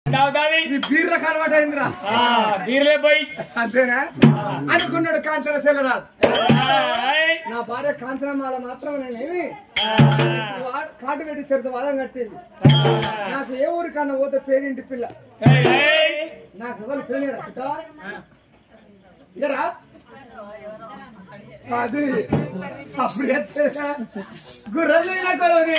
బీర్ల కలవాటు అయిందిరా బీర్లే పోయి అంతేనా అనుకున్నాడు కాంచన సెల్లరాజు నా భార్య కాంచనమాల మాత్రం నేనేమి కాటు పెట్టి సరిత వాదం కట్టింది నాకు ఏ ఊరి కన్నా పోతే పేరింటి పిల్ల నాకు ఎవరు పేరేరా ఇదరా అది అప్పుడు ఎత్తేరా గుర్రదైన కొలవని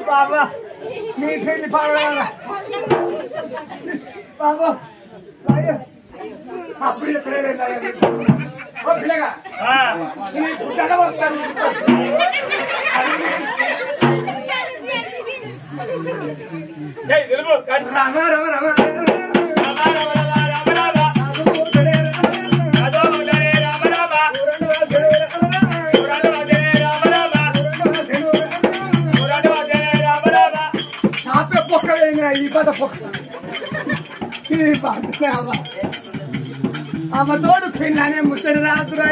బాబా నీ పెళ్లి పాడాలా బాబా అప్పుడు పిల్లగా వస్తాను ఈ పద ఆమె తోడు పిల్లనే ముసడి రాదురా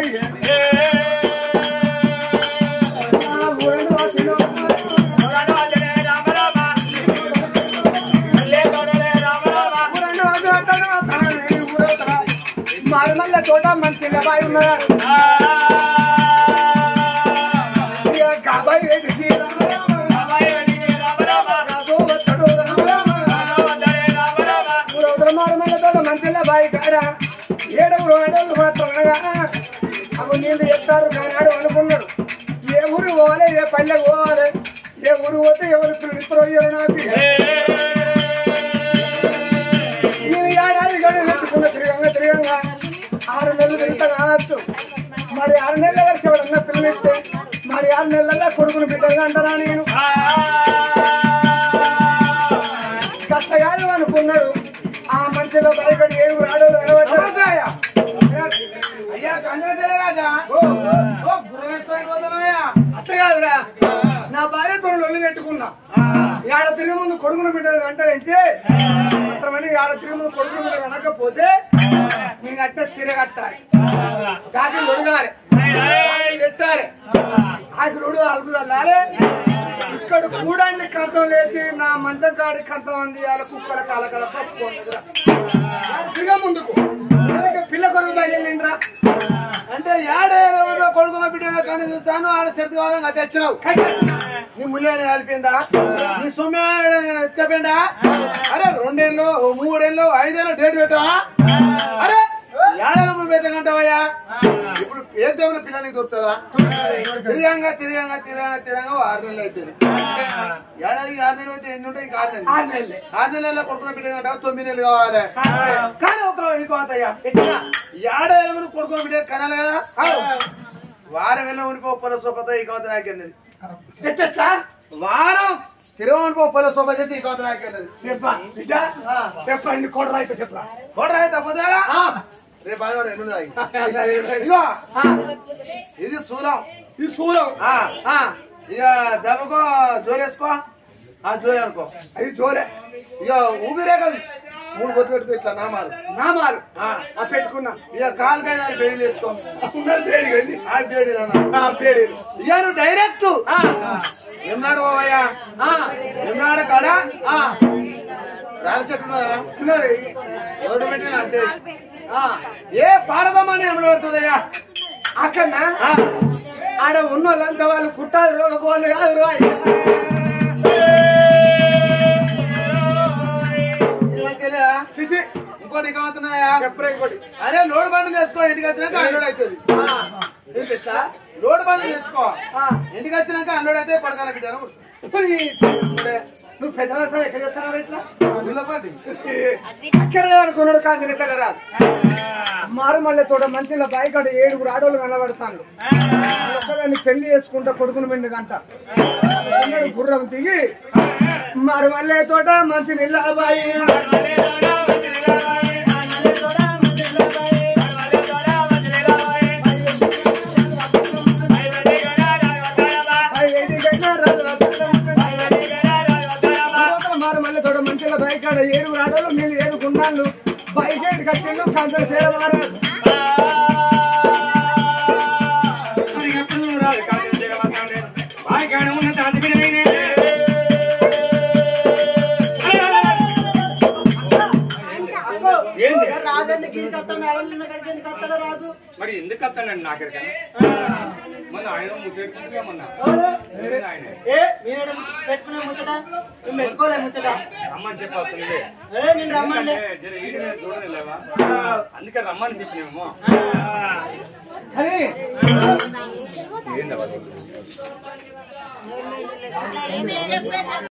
మరమల్ల తోట మంచిగా బాయ్ ఉన్నారు మంచిగా బాయ్ కారా ఏడుగురు మాత్రం అప్పుడు నీళ్ళు చెప్తారు నాడు అనుకున్నాడు ఏ ఊరు పోవాలి ఏ పల్లెకు పోవాలి ఏ ఊరు పోతే ఎవరు ఇద్దరు అయ్యారు నాకు నేను ఏడాది గడి నెట్టుకున్న తిరగంగా 6 నెలలు తింటా కావచ్చు మరి 6 నెలల వరకు ఎవరన్నా పిల్లనిస్తే మరి 6 నెలల్లో కొడుకుని బిడ్డగా అంటారా నేను కష్టగాలు అనుకున్నాడు ఆ మధ్యలో భయపడి 7 ఆడోళ్ళు నిలబడ్డాయా అయ్యా రాజా అట్లా కాదురా నా భార్యతో ఒళ్ళు పెట్టుకున్నా ఏడ తిరిగి ముందు కొడుకును బిడ్డలు వెంటనే మాత్రమని ఏడ తిరిగి ముందు కొడుకును బిడ్డలు వెనకపోతే నేను అట్టే చీర కట్టాలి చాకరీ ఒడగాలి పెట్టాలి ఆకుడు అలుపు చల్లాలి ఇక్కడ కూడాన్ని కంతం లేచి నా మంచం కాడి కంతం అంది వాళ్ళ కుక్కల కాలకల పప్పుకోండిరా ముందుకు పిల్ల కొడుకు బయలుదేరిండ్రా అంటే ఏడేళ్ళలో కొడుకున్న బిడ్డలో కానీ చూస్తాను ఆడ చెరుకు కావాలని అది తెచ్చినావు నీ ముళ్ళని కలిపిందా నీ సొమ్మె ఎత్తుకపోయిందా అరే 2 ఏళ్ళు 3 ఏళ్ళు 5 ఏళ్ళు డేట్ పెట్టావా అరే ఏడేళ్ళ పెట్టకంటావయ్యా ఇప్పుడు ఏదేమైనా పిల్లలకి దొరుకుతుందా తిరగంగా 6 నెలలు అయిపోయింది ఏడాదికి 6 నెలలు అయితే ఎన్ని ఉంటాయి 6 నెలలు 6 నెలల్లో కొడుకున్న బిడ్డ 9 నెలలు కావాలి కానీ ఒక ఇంకోతయ్యా ఏడేళ్ళ కొడుకున్న బిడ్డ కనాలి కదా వారం వెళ్ళ ఉనిపో పొల సోపతో ఈ కోత నాకెళ్ళది వారం తిరువనిపో పొల సోప చేసి ఈ కోత నాకెళ్ళది చెప్పండి కొడరాయితే చెప్పరా కొడరాయితే పోతారా రేపు ఇది శూలం ఇది శూలం ఇక దెబ్బకో జోరేసుకో జోరే అనుకో అది జోరే ఇక ఊపిరే కదా 3 బొట్లు పెట్టుకో ఇట్లా నామాలు పెట్టుకున్నా ఇక కాలుకాయ దాన్ని బేడీలు వేసుకో ఇక నువ్వు డైరెక్ట్ ఎన్నాడు పోవయ్యా ఎన్నాడు కాడ రాళ్ళ చెట్టు ఉన్నదా రోడ్డు పెట్టిన అంటే ఏ పారదమ్మని ఎమ్మడి పడుతుందయ్యా అక్కడ ఆడ ఉన్న వాళ్ళంతా వాళ్ళు కుట్టాలి రోగపోవాలి కాదు ఇంకోటి ఇంకోతున్నాయా ఇంకోటి అరే లోడ్ బండి తెచ్చుకో ఇంటికి వచ్చినాక అన్లోడ్ అవుతుంది లోడ్ బండి తెచ్చుకో ఇంటికి వచ్చినాక అన్లోడ్ అయితే పడకాల పెట్టాను నువ్వు పెద్ద ఎక్కడ చెప్తున్నావు ఇట్లా అక్కడ అనుకున్నాడు కానీ రాదు మారుమల్లె తోట మంచిగా బైక్ అటు 7 ఆడోళ్ళు కనబడతాను ఒక్కదాన్ని పెళ్లి చేసుకుంటా కొడుకుని 2 గంట గుర్రం దిగి మారుమల్లె తోట మంచి నిల్లాబాయి మారుమల్లె తోట మంచిగా బైక్ ఆడ 7 ఆడోళ్ళు మీరు 7 గుండాలు బైక్ కట్టిండు కంచె సేవారు మరి ఎందుకు వస్తానండి నాకెక్కడ మొన్న ఆయన ముచ్చేమన్నా రమ్మని చెప్పాల్సింది చూడలేవా అందుకే రమ్మని చెప్పినేమో